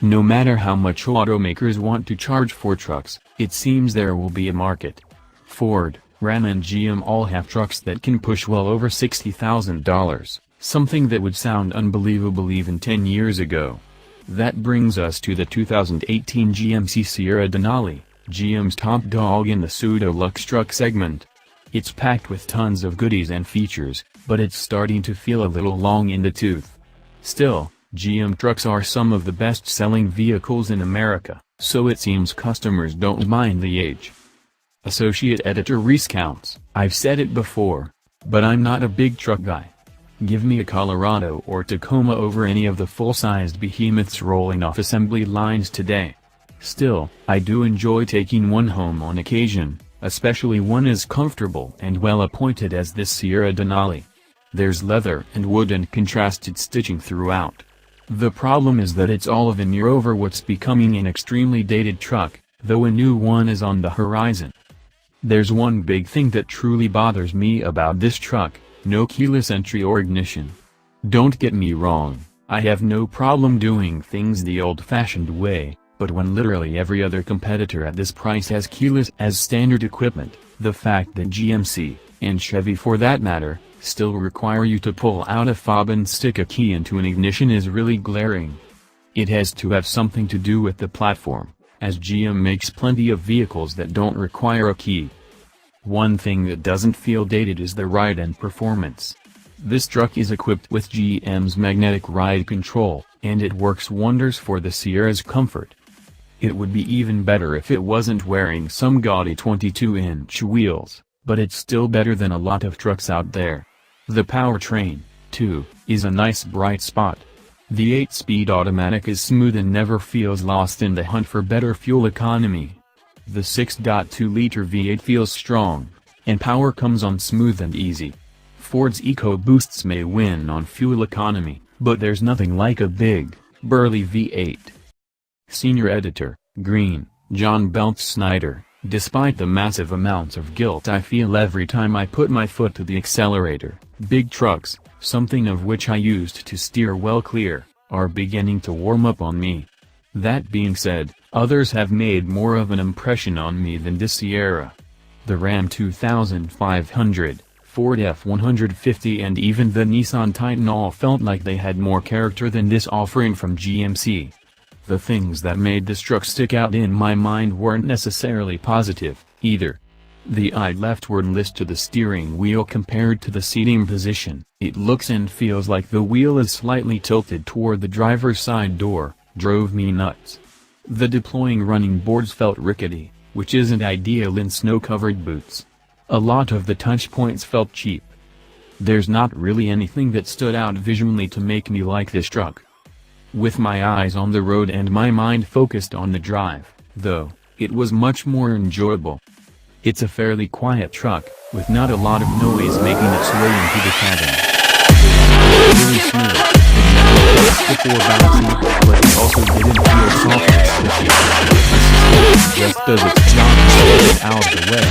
No matter how much automakers want to charge for trucks, it seems there will be a market. Ford, Ram and GM all have trucks that can push well over $60,000, something that would sound unbelievable even 10 years ago. That brings us to the 2018 GMC Sierra Denali, GM's top dog in the pseudo-lux truck segment. It's packed with tons of goodies and features, but it's starting to feel a little long in the tooth. Still, GM trucks are some of the best-selling vehicles in America, so it seems customers don't mind the age. Associate Editor recounts, "I've said it before, but I'm not a big truck guy. Give me a Colorado or Tacoma over any of the full-sized behemoths rolling off assembly lines today. Still, I do enjoy taking one home on occasion, especially one as comfortable and well-appointed as this Sierra Denali. There's leather and wood and contrasted stitching throughout. The problem is that it's all of a year over what's becoming an extremely dated truck, though a new one is on the horizon. There's one big thing that truly bothers me about this truck: no keyless entry or ignition. Don't get me wrong, I have no problem doing things the old-fashioned way, but when literally every other competitor at this price has keyless as standard equipment, the fact that GMC, and Chevy for that matter, still require you to pull out a fob and stick a key into an ignition is really glaring. It has to have something to do with the platform, as GM makes plenty of vehicles that don't require a key. One thing that doesn't feel dated is the ride and performance. This truck is equipped with GM's magnetic ride control, and it works wonders for the Sierra's comfort. It would be even better if it wasn't wearing some gaudy 22-inch wheels, but it's still better than a lot of trucks out there. The powertrain, too, is a nice bright spot. The 8-speed automatic is smooth and never feels lost in the hunt for better fuel economy. The 6.2-liter V8 feels strong, and power comes on smooth and easy. Ford's EcoBoosts may win on fuel economy, but there's nothing like a big, burly V8. Senior Editor, Green, John Belts Snyder. Despite the massive amounts of guilt I feel every time I put my foot to the accelerator, big trucks, something of which I used to steer well clear, are beginning to warm up on me. That being said, others have made more of an impression on me than this Sierra. The Ram 2500, Ford F-150 and even the Nissan Titan all felt like they had more character than this offering from GMC. The things that made this truck stick out in my mind weren't necessarily positive, either. The eye leftward list to the steering wheel compared to the seating position, it looks and feels like the wheel is slightly tilted toward the driver's side door, drove me nuts. The deploying running boards felt rickety, which isn't ideal in snow-covered boots. A lot of the touch points felt cheap. There's not really anything that stood out visually to make me like this truck. With my eyes on the road and my mind focused on the drive, though, it was much more enjoyable. It's a fairly quiet truck, with not a lot of noise making its way into the cabin. It's really smooth, it never felt stiff or bouncy, but it also didn't feel soft or squishy. Just does its job and gets it out of the way.